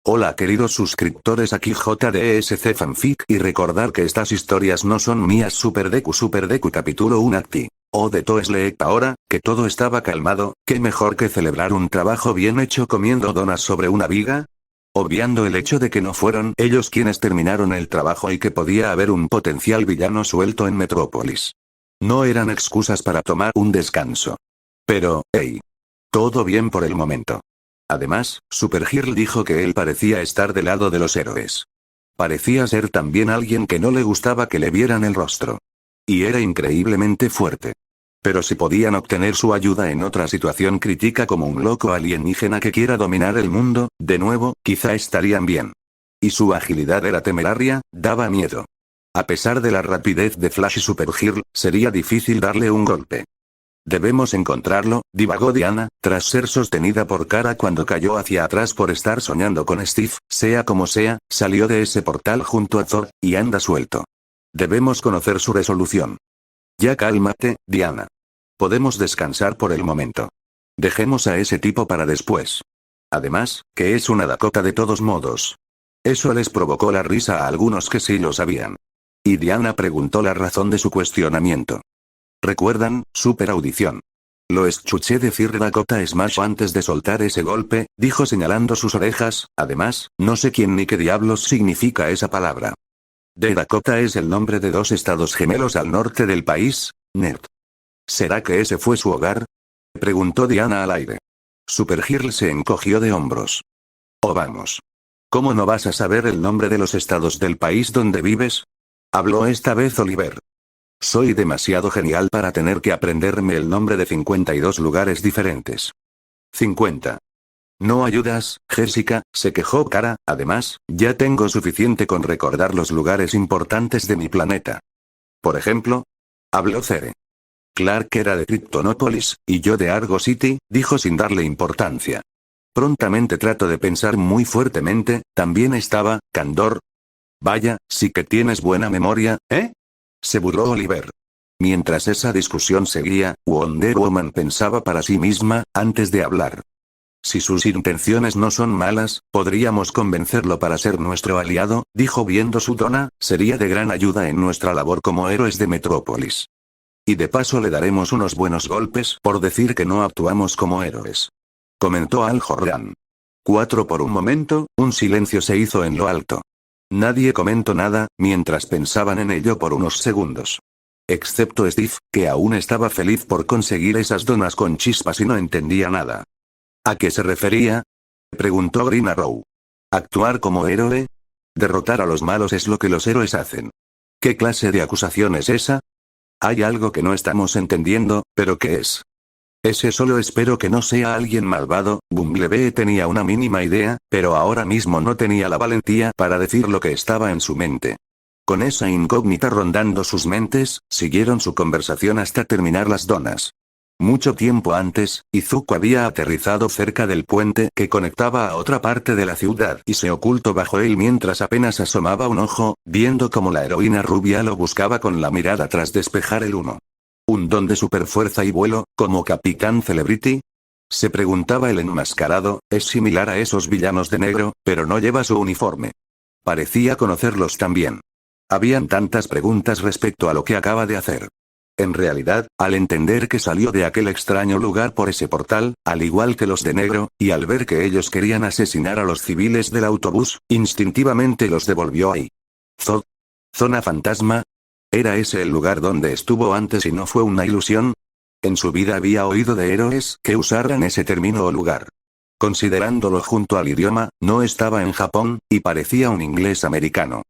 Hola queridos suscriptores, aquí JDSC Fanfic y recordar que estas historias no son mías. Super Deku capítulo 1 Acti. O de Toesleek. Ahora, que todo estaba calmado, ¿qué mejor que celebrar un trabajo bien hecho comiendo donas sobre una viga? Obviando el hecho de que no fueron ellos quienes terminaron el trabajo y que podía haber un potencial villano suelto en Metrópolis. No eran excusas para tomar un descanso. Pero, hey. Todo bien por el momento. Además, Supergirl dijo que él parecía estar del lado de los héroes. Parecía ser también alguien que no le gustaba que le vieran el rostro. Y era increíblemente fuerte. Pero si podían obtener su ayuda en otra situación crítica como un loco alienígena que quiera dominar el mundo, de nuevo, quizá estarían bien. Y su agilidad era temeraria, daba miedo. A pesar de la rapidez de Flash y Supergirl, sería difícil darle un golpe. Debemos encontrarlo, divagó Diana, tras ser sostenida por Kara cuando cayó hacia atrás por estar soñando con Steve. Sea como sea, salió de ese portal junto a Zod, y anda suelto. Debemos conocer su resolución. Ya cálmate, Diana. Podemos descansar por el momento. Dejemos a ese tipo para después. Además, que es una Dakota de todos modos. Eso les provocó la risa a algunos que sí lo sabían. Y Diana preguntó la razón de su cuestionamiento. ¿Recuerdan? Super audición. Lo escuché decir Dakota Smash antes de soltar ese golpe, dijo señalando sus orejas. Además, no sé quién ni qué diablos significa esa palabra. De Dakota es el nombre de dos estados gemelos al norte del país, nerd. ¿Será que ese fue su hogar? Preguntó Diana al aire. Supergirl se encogió de hombros. Oh vamos. ¿Cómo no vas a saber el nombre de los estados del país donde vives? Habló esta vez Oliver. Soy demasiado genial para tener que aprenderme el nombre de 52 lugares diferentes. 50. No ayudas, Jessica, se quejó Kara. Además, ya tengo suficiente con recordar los lugares importantes de mi planeta. Por ejemplo, habló Cere. Clark era de Kryptonópolis, y yo de Argo City, dijo sin darle importancia. Prontamente trato de pensar muy fuertemente, también estaba, Kandor. Vaya, sí que tienes buena memoria, ¿eh? Se burló Oliver. Mientras esa discusión seguía, Wonder Woman pensaba para sí misma, antes de hablar. Si sus intenciones no son malas, podríamos convencerlo para ser nuestro aliado, dijo viendo su dona, sería de gran ayuda en nuestra labor como héroes de Metrópolis. Y de paso le daremos unos buenos golpes por decir que no actuamos como héroes. Comentó Al Jordan. 4 Por un momento, un silencio se hizo en lo alto. Nadie comentó nada, mientras pensaban en ello por unos segundos. Excepto Steve, que aún estaba feliz por conseguir esas donas con chispas y no entendía nada. ¿A qué se refería? Preguntó Green Arrow. ¿Actuar como héroe? Derrotar a los malos es lo que los héroes hacen. ¿Qué clase de acusación es esa? Hay algo que no estamos entendiendo, ¿pero qué es? Ese solo espero que no sea alguien malvado. Bumblebee tenía una mínima idea, pero ahora mismo no tenía la valentía para decir lo que estaba en su mente. Con esa incógnita rondando sus mentes, siguieron su conversación hasta terminar las donas. Mucho tiempo antes, Izuku había aterrizado cerca del puente que conectaba a otra parte de la ciudad y se ocultó bajo él mientras apenas asomaba un ojo, viendo cómo la heroína rubia lo buscaba con la mirada tras despejar el uno. ¿Un don de superfuerza y vuelo, como Capitán Celebrity? Se preguntaba el enmascarado. Es similar a esos villanos de negro, pero no lleva su uniforme. Parecía conocerlos también. Habían tantas preguntas respecto a lo que acaba de hacer. En realidad, al entender que salió de aquel extraño lugar por ese portal, al igual que los de negro, y al ver que ellos querían asesinar a los civiles del autobús, instintivamente los devolvió ahí. Zod. ¿Zona fantasma? ¿Era ese el lugar donde estuvo antes y no fue una ilusión? En su vida había oído de héroes que usaran ese término o lugar. Considerándolo junto al idioma, no estaba en Japón, y parecía un inglés americano.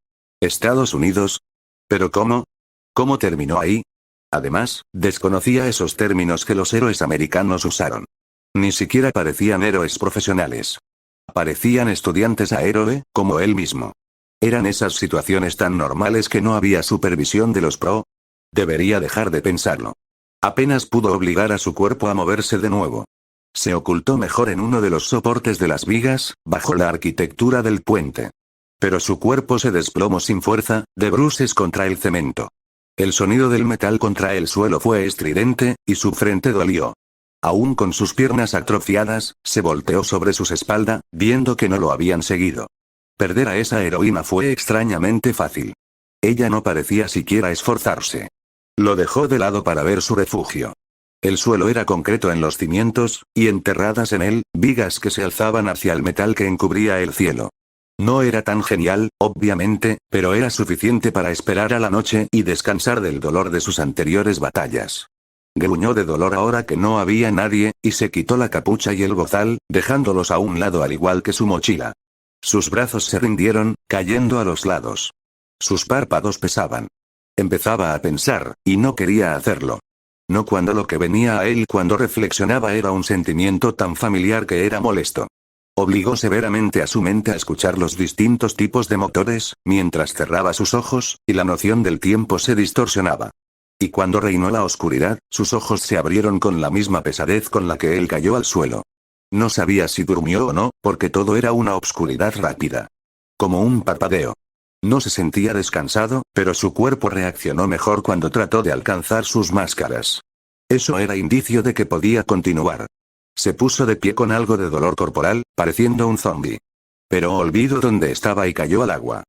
¿Estados Unidos? ¿Pero cómo? ¿Cómo terminó ahí? Además, desconocía esos términos que los héroes americanos usaron. Ni siquiera parecían héroes profesionales. Parecían estudiantes a héroe, como él mismo. ¿Eran esas situaciones tan normales que no había supervisión de los pro? Debería dejar de pensarlo. Apenas pudo obligar a su cuerpo a moverse de nuevo. Se ocultó mejor en uno de los soportes de las vigas, bajo la arquitectura del puente. Pero su cuerpo se desplomó sin fuerza, de bruces contra el cemento. El sonido del metal contra el suelo fue estridente, y su frente dolió. Aún con sus piernas atrofiadas, se volteó sobre su espalda, viendo que no lo habían seguido. Perder a esa heroína fue extrañamente fácil. Ella no parecía siquiera esforzarse. Lo dejó de lado para ver su refugio. El suelo era concreto en los cimientos, y enterradas en él, vigas que se alzaban hacia el metal que encubría el cielo. No era tan genial, obviamente, pero era suficiente para esperar a la noche y descansar del dolor de sus anteriores batallas. Gruñó de dolor ahora que no había nadie, y se quitó la capucha y el bozal, dejándolos a un lado al igual que su mochila. Sus brazos se rindieron, cayendo a los lados. Sus párpados pesaban. Empezaba a pensar, y no quería hacerlo. No cuando lo que venía a él cuando reflexionaba era un sentimiento tan familiar que era molesto. Obligó severamente a su mente a escuchar los distintos tipos de motores, mientras cerraba sus ojos, y la noción del tiempo se distorsionaba. Y cuando reinó la oscuridad, sus ojos se abrieron con la misma pesadez con la que él cayó al suelo. No sabía si durmió o no, porque todo era una obscuridad rápida. Como un parpadeo. No se sentía descansado, pero su cuerpo reaccionó mejor cuando trató de alcanzar sus máscaras. Eso era indicio de que podía continuar. Se puso de pie con algo de dolor corporal, pareciendo un zombi. Pero olvidó dónde estaba y cayó al agua.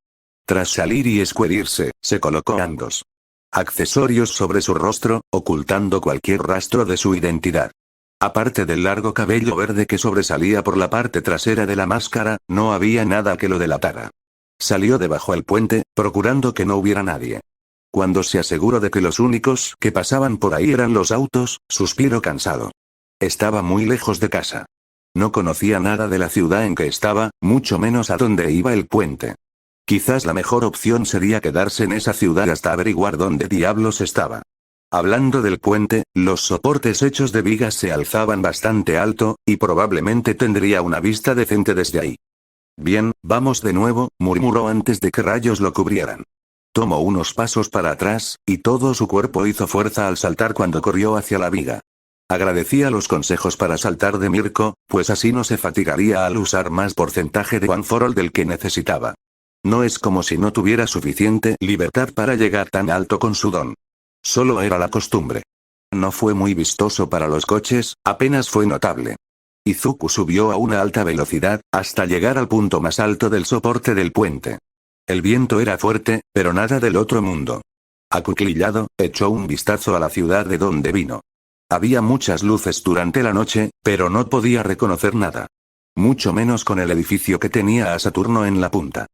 Tras salir y escurrirse, se colocó ambos accesorios sobre su rostro, ocultando cualquier rastro de su identidad. Aparte del largo cabello verde que sobresalía por la parte trasera de la máscara, no había nada que lo delatara. Salió debajo del puente, procurando que no hubiera nadie. Cuando se aseguró de que los únicos que pasaban por ahí eran los autos, suspiró cansado. Estaba muy lejos de casa. No conocía nada de la ciudad en que estaba, mucho menos a dónde iba el puente. Quizás la mejor opción sería quedarse en esa ciudad hasta averiguar dónde diablos estaba. Hablando del puente, los soportes hechos de vigas se alzaban bastante alto, y probablemente tendría una vista decente desde ahí. Bien, vamos de nuevo, murmuró antes de que rayos lo cubrieran. Tomó unos pasos para atrás, y todo su cuerpo hizo fuerza al saltar cuando corrió hacia la viga. Agradecía los consejos para saltar de Mirko, pues así no se fatigaría al usar más porcentaje de One for All del que necesitaba. No es como si no tuviera suficiente libertad para llegar tan alto con su don. Solo era la costumbre. No fue muy vistoso para los coches, apenas fue notable. Izuku subió a una alta velocidad, hasta llegar al punto más alto del soporte del puente. El viento era fuerte, pero nada del otro mundo. Acuclillado, echó un vistazo a la ciudad de donde vino. Había muchas luces durante la noche, pero no podía reconocer nada. Mucho menos con el edificio que tenía a Saturno en la punta.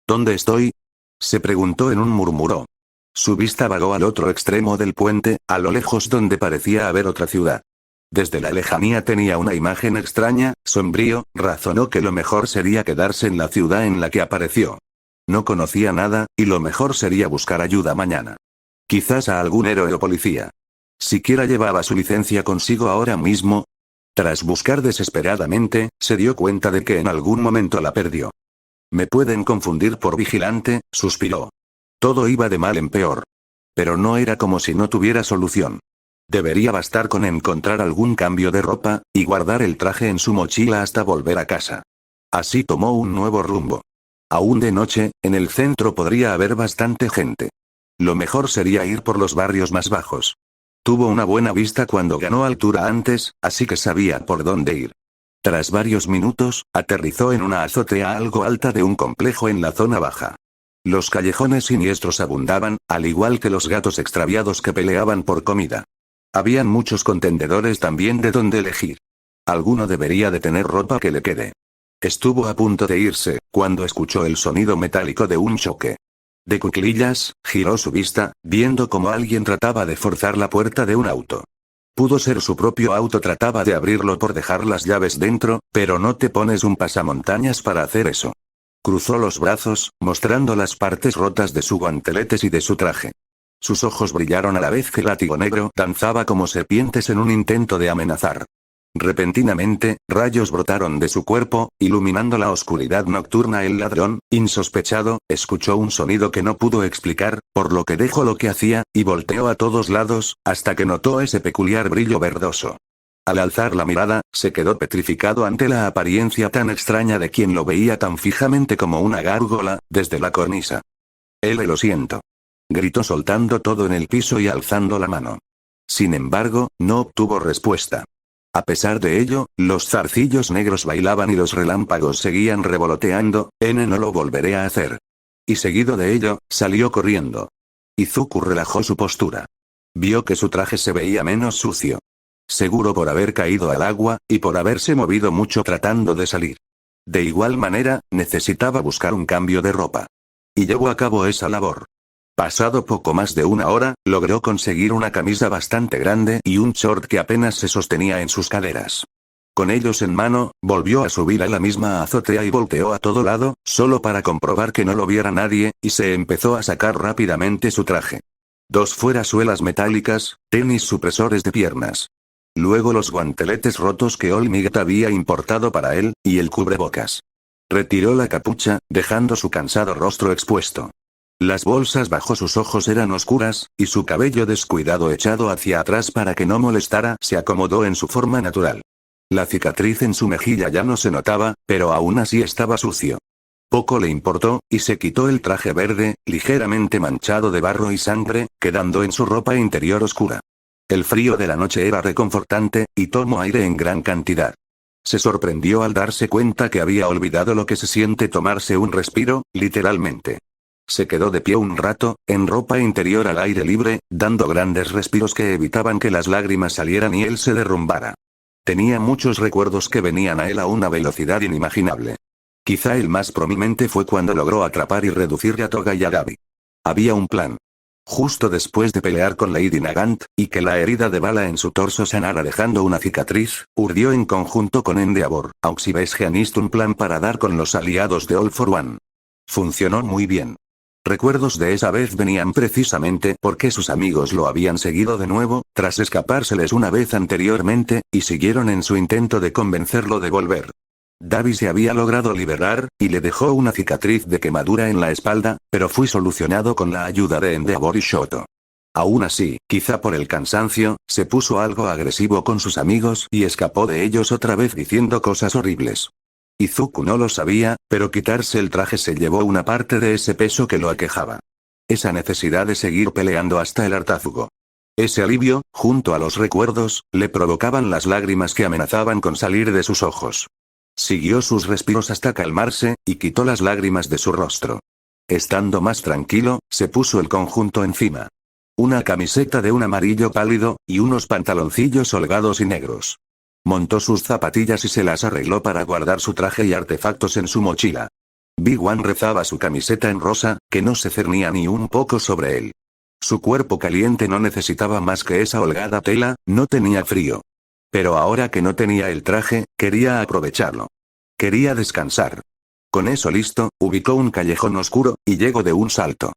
¿Dónde estoy? Se preguntó en un murmuró. Su vista vagó al otro extremo del puente, a lo lejos donde parecía haber otra ciudad. Desde la lejanía tenía una imagen extraña, sombrío, razonó que lo mejor sería quedarse en la ciudad en la que apareció. No conocía nada, y lo mejor sería buscar ayuda mañana. Quizás a algún héroe o policía. Siquiera llevaba su licencia consigo ahora mismo. Tras buscar desesperadamente, se dio cuenta de que en algún momento la perdió. Me pueden confundir por vigilante, suspiró. Todo iba de mal en peor. Pero no era como si no tuviera solución. Debería bastar con encontrar algún cambio de ropa, y guardar el traje en su mochila hasta volver a casa. Así tomó un nuevo rumbo. Aún de noche, en el centro podría haber bastante gente. Lo mejor sería ir por los barrios más bajos. Tuvo una buena vista cuando ganó altura antes, así que sabía por dónde ir. Tras varios minutos, aterrizó en una azotea algo alta de un complejo en la zona baja. Los callejones siniestros abundaban, al igual que los gatos extraviados que peleaban por comida. Habían muchos contenedores también de donde elegir. Alguno debería de tener ropa que le quede. Estuvo a punto de irse, cuando escuchó el sonido metálico de un choque. De cuclillas, giró su vista, viendo cómo alguien trataba de forzar la puerta de un auto. Pudo ser su propio auto, trataba de abrirlo por dejar las llaves dentro, pero no te pones un pasamontañas para hacer eso. Cruzó los brazos, mostrando las partes rotas de su guanteletes y de su traje. Sus ojos brillaron a la vez que el látigo negro danzaba como serpientes en un intento de amenazar. Repentinamente, rayos brotaron de su cuerpo, iluminando la oscuridad nocturna. El ladrón, insospechado, escuchó un sonido que no pudo explicar, por lo que dejó lo que hacía, y volteó a todos lados, hasta que notó ese peculiar brillo verdoso. Al alzar la mirada, se quedó petrificado ante la apariencia tan extraña de quien lo veía tan fijamente como una gárgola, desde la cornisa. Lo siento. Gritó soltando todo en el piso y alzando la mano. Sin embargo, no obtuvo respuesta. A pesar de ello, los zarcillos negros bailaban y los relámpagos seguían revoloteando. No lo volveré a hacer. Y seguido de ello, salió corriendo. Izuku relajó su postura. Vio que su traje se veía menos sucio. Seguro por haber caído al agua, y por haberse movido mucho tratando de salir. De igual manera, necesitaba buscar un cambio de ropa. Y llevó a cabo esa labor. Pasado poco más de una hora, logró conseguir una camisa bastante grande y un short que apenas se sostenía en sus caderas. Con ellos en mano, volvió a subir a la misma azotea y volteó a todo lado, solo para comprobar que no lo viera nadie, y se empezó a sacar rápidamente su traje. 2 fuerasuelas metálicas, tenis supresores de piernas. Luego los guanteletes rotos que All Might había importado para él, y el cubrebocas. Retiró la capucha, dejando su cansado rostro expuesto. Las bolsas bajo sus ojos eran oscuras, y su cabello descuidado echado hacia atrás para que no molestara se acomodó en su forma natural. La cicatriz en su mejilla ya no se notaba, pero aún así estaba sucio. Poco le importó, y se quitó el traje verde, ligeramente manchado de barro y sangre, quedando en su ropa interior oscura. El frío de la noche era reconfortante, y tomó aire en gran cantidad. Se sorprendió al darse cuenta que había olvidado lo que se siente tomarse un respiro, literalmente. Se quedó de pie un rato, en ropa interior al aire libre, dando grandes respiros que evitaban que las lágrimas salieran y él se derrumbara. Tenía muchos recuerdos que venían a él a una velocidad inimaginable. Quizá el más prominente fue cuando logró atrapar y reducir a Toga y a Gabi. Había un plan. Justo después de pelear con Lady Nagant, y que la herida de bala en su torso sanara dejando una cicatriz, urdió en conjunto con Endeavor, Auxibesgeanist un plan para dar con los aliados de All for One. Funcionó muy bien. Recuerdos de esa vez venían precisamente porque sus amigos lo habían seguido de nuevo, tras escapárseles una vez anteriormente, y siguieron en su intento de convencerlo de volver. Davi se había logrado liberar, y le dejó una cicatriz de quemadura en la espalda, pero fue solucionado con la ayuda de Endeavor y Shoto. Aún así, quizá por el cansancio, se puso algo agresivo con sus amigos y escapó de ellos otra vez diciendo cosas horribles. Izuku no lo sabía, pero quitarse el traje se llevó una parte de ese peso que lo aquejaba. Esa necesidad de seguir peleando hasta el hartazgo. Ese alivio, junto a los recuerdos, le provocaban las lágrimas que amenazaban con salir de sus ojos. Siguió sus respiros hasta calmarse, y quitó las lágrimas de su rostro. Estando más tranquilo, se puso el conjunto encima. Una camiseta de un amarillo pálido, y unos pantaloncillos holgados y negros. Montó sus zapatillas y se las arregló para guardar su traje y artefactos en su mochila. Big One rezaba su camiseta en rosa, que no se cernía ni un poco sobre él. Su cuerpo caliente no necesitaba más que esa holgada tela, no tenía frío. Pero ahora que no tenía el traje, quería aprovecharlo. Quería descansar. Con eso listo, ubicó un callejón oscuro, y llegó de un salto.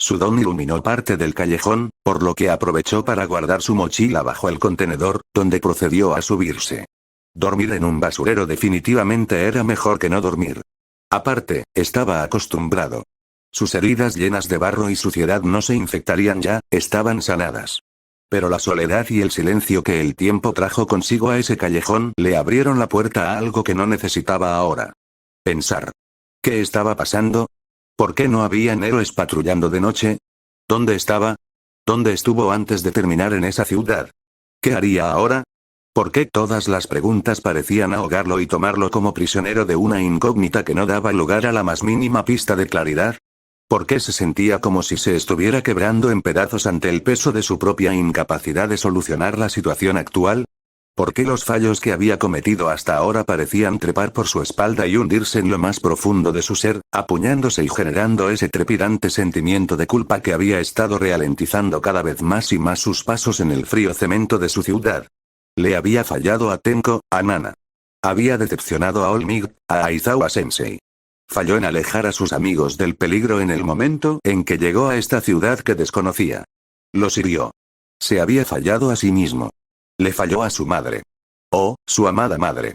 Su don iluminó parte del callejón, por lo que aprovechó para guardar su mochila bajo el contenedor, donde procedió a subirse. Dormir en un basurero definitivamente era mejor que no dormir. Aparte, estaba acostumbrado. Sus heridas llenas de barro y suciedad no se infectarían ya, estaban sanadas. Pero la soledad y el silencio que el tiempo trajo consigo a ese callejón le abrieron la puerta a algo que no necesitaba ahora. Pensar. ¿Qué estaba pasando? ¿Por qué no habían héroes patrullando de noche? ¿Dónde estaba? ¿Dónde estuvo antes de terminar en esa ciudad? ¿Qué haría ahora? ¿Por qué todas las preguntas parecían ahogarlo y tomarlo como prisionero de una incógnita que no daba lugar a la más mínima pista de claridad? ¿Por qué se sentía como si se estuviera quebrando en pedazos ante el peso de su propia incapacidad de solucionar la situación actual? ¿Por qué los fallos que había cometido hasta ahora parecían trepar por su espalda y hundirse en lo más profundo de su ser, apuñándose y generando ese trepidante sentimiento de culpa que había estado ralentizando cada vez más y más sus pasos en el frío cemento de su ciudad? Le había fallado a Tenko, a Nana. Había decepcionado a All Might, a Aizawa Sensei. Falló en alejar a sus amigos del peligro en el momento en que llegó a esta ciudad que desconocía. Los hirió. Se había fallado a sí mismo. Le falló a su madre. Oh, su amada madre.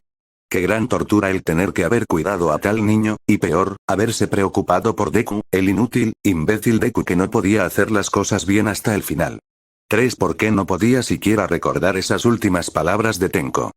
Qué gran tortura el tener que haber cuidado a tal niño, y peor, haberse preocupado por Deku, el inútil, imbécil Deku que no podía hacer las cosas bien hasta el final. 3. ¿Por qué no podía siquiera recordar esas últimas palabras de Tenko?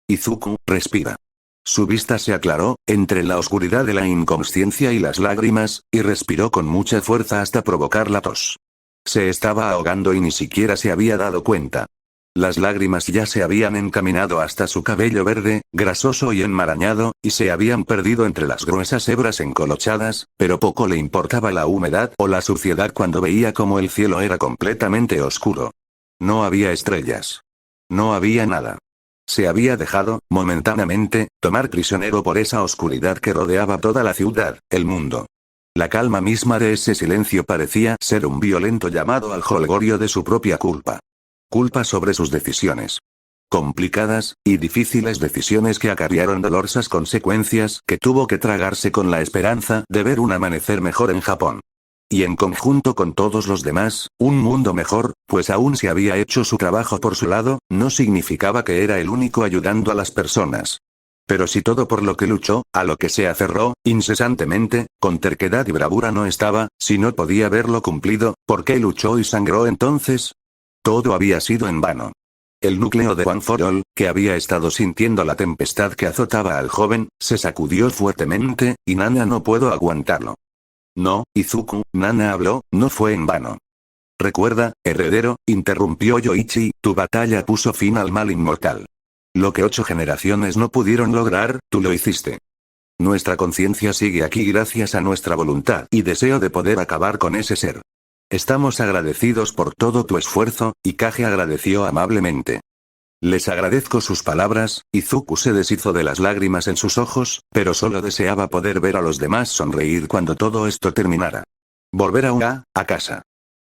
Izuku, respira. Su vista se aclaró, entre la oscuridad de la inconsciencia y las lágrimas, y respiró con mucha fuerza hasta provocar la tos. Se estaba ahogando y ni siquiera se había dado cuenta. Las lágrimas ya se habían encaminado hasta su cabello verde, grasoso y enmarañado, y se habían perdido entre las gruesas hebras encolochadas, pero poco le importaba la humedad o la suciedad cuando veía como el cielo era completamente oscuro. No había estrellas. No había nada. Se había dejado, momentáneamente, tomar prisionero por esa oscuridad que rodeaba toda la ciudad, el mundo. La calma misma de ese silencio parecía ser un violento llamado al jolgorio de su propia culpa. Culpa sobre sus decisiones. Complicadas y difíciles decisiones que acarrearon dolorosas consecuencias que tuvo que tragarse con la esperanza de ver un amanecer mejor en Japón. Y en conjunto con todos los demás, un mundo mejor, pues aún si había hecho su trabajo por su lado, no significaba que era el único ayudando a las personas. Pero si todo por lo que luchó, a lo que se aferró, incesantemente, con terquedad y bravura no estaba, si no podía verlo cumplido, ¿por qué luchó y sangró entonces? Todo había sido en vano. El núcleo de One for All, que había estado sintiendo la tempestad que azotaba al joven, se sacudió fuertemente, y Nana no puedo aguantarlo. No, Izuku, Nana habló, no fue en vano. Recuerda, heredero, interrumpió Yoichi, tu batalla puso fin al mal inmortal. Lo que 8 generaciones no pudieron lograr, tú lo hiciste. Nuestra conciencia sigue aquí gracias a nuestra voluntad y deseo de poder acabar con ese ser. Estamos agradecidos por todo tu esfuerzo, y Kage agradeció amablemente. Les agradezco sus palabras. Izuku se deshizo de las lágrimas en sus ojos, pero solo deseaba poder ver a los demás sonreír cuando todo esto terminara. Volver a casa.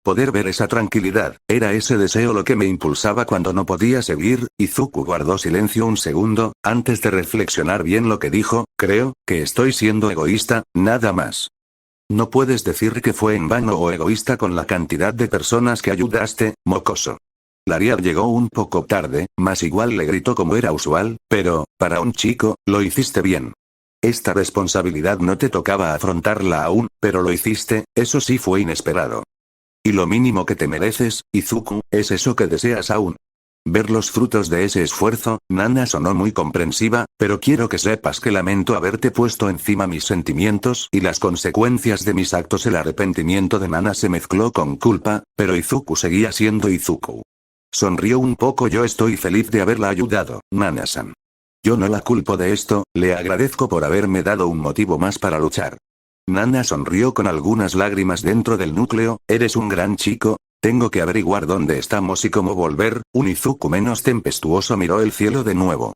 Poder ver esa tranquilidad, era ese deseo lo que me impulsaba cuando no podía seguir. Izuku guardó silencio un segundo, antes de reflexionar bien lo que dijo, creo, que estoy siendo egoísta, nada más. No puedes decir que fue en vano o egoísta con la cantidad de personas que ayudaste, mocoso. Lariat llegó un poco tarde, mas igual le gritó como era usual, pero, para un chico, lo hiciste bien. Esta responsabilidad no te tocaba afrontarla aún, pero lo hiciste, eso sí fue inesperado. Y lo mínimo que te mereces, Izuku, es eso que deseas aún. Ver los frutos de ese esfuerzo. Nana sonó muy comprensiva, pero quiero que sepas que lamento haberte puesto encima mis sentimientos y las consecuencias de mis actos. El arrepentimiento de Nana se mezcló con culpa, pero Izuku seguía siendo Izuku. Sonrió un poco. Yo estoy feliz de haberla ayudado, Nana-san. Yo no la culpo de esto, le agradezco por haberme dado un motivo más para luchar. Nana sonrió con algunas lágrimas dentro del núcleo. Eres un gran chico. Tengo que averiguar dónde estamos y cómo volver. Un Izuku menos tempestuoso miró el cielo de nuevo.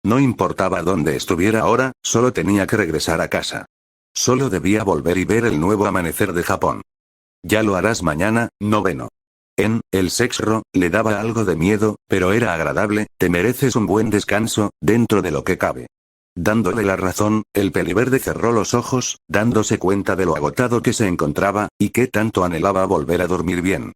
No importaba dónde estuviera ahora, solo tenía que regresar a casa. Solo debía volver y ver el nuevo amanecer de Japón. Ya lo harás mañana, noveno. El sexro, le daba algo de miedo, pero era agradable. Te mereces un buen descanso, dentro de lo que cabe. Dándole la razón, el peliverde cerró los ojos, dándose cuenta de lo agotado que se encontraba, y que tanto anhelaba volver a dormir bien.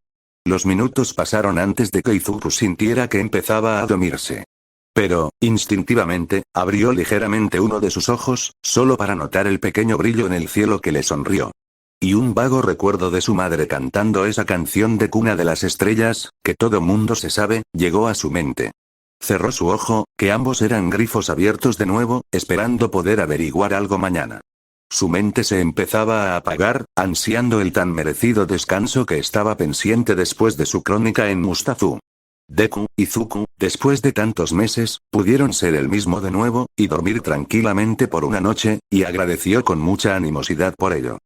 Los minutos pasaron antes de que Izuku sintiera que empezaba a dormirse. Pero, instintivamente, abrió ligeramente uno de sus ojos, solo para notar el pequeño brillo en el cielo que le sonrió. Y un vago recuerdo de su madre cantando esa canción de Cuna de las Estrellas, que todo mundo se sabe, llegó a su mente. Cerró su ojo, que ambos eran grifos abiertos de nuevo, esperando poder averiguar algo mañana. Su mente se empezaba a apagar, ansiando el tan merecido descanso que estaba pendiente después de su crónica en Mustazu. Deku, Izuku, después de tantos meses, pudieron ser el mismo de nuevo, y dormir tranquilamente por una noche, y agradeció con mucha animosidad por ello.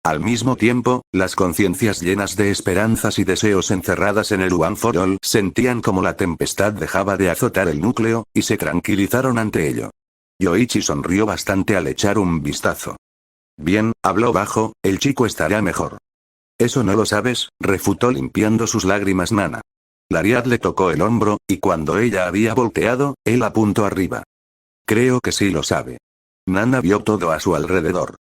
Al mismo tiempo, las conciencias llenas de esperanzas y deseos encerradas en el One for All sentían como la tempestad dejaba de azotar el núcleo, y se tranquilizaron ante ello. Yoichi sonrió bastante al echar un vistazo. Bien, habló bajo, el chico estará mejor. Eso no lo sabes, refutó limpiando sus lágrimas Nana. Lariat le tocó el hombro, y cuando ella había volteado, él apuntó arriba. Creo que sí lo sabe. Nana vio todo a su alrededor.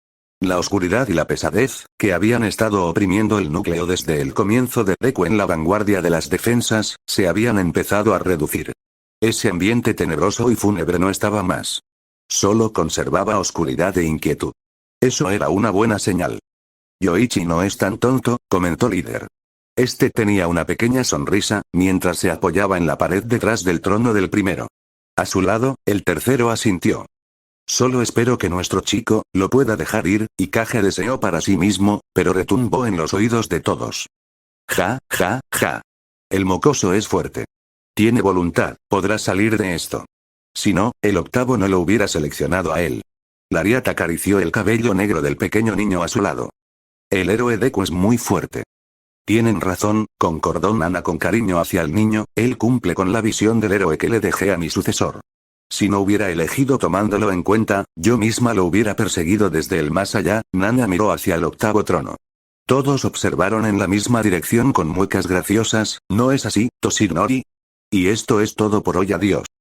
La oscuridad y la pesadez, que habían estado oprimiendo el núcleo desde el comienzo de Deku en la vanguardia de las defensas, se habían empezado a reducir. Ese ambiente tenebroso y fúnebre no estaba más. Solo conservaba oscuridad e inquietud. Eso era una buena señal. Yoichi no es tan tonto, comentó Líder. Este tenía una pequeña sonrisa, mientras se apoyaba en la pared detrás del trono del primero. A su lado, el tercero asintió. Solo espero que nuestro chico lo pueda dejar ir, y Kage deseó para sí mismo, pero retumbó en los oídos de todos. Ja, ja, ja. El mocoso es fuerte. Tiene voluntad, podrá salir de esto. Si no, el octavo no lo hubiera seleccionado a él. Lariat acarició el cabello negro del pequeño niño a su lado. El héroe Deku es muy fuerte. Tienen razón, concordó Nana con cariño hacia el niño, él cumple con la visión del héroe que le dejé a mi sucesor. Si no hubiera elegido tomándolo en cuenta, yo misma lo hubiera perseguido desde el más allá. Nana miró hacia el octavo trono. Todos observaron en la misma dirección con muecas graciosas, ¿no es así, Toshinori? Y esto es todo por hoy, adiós.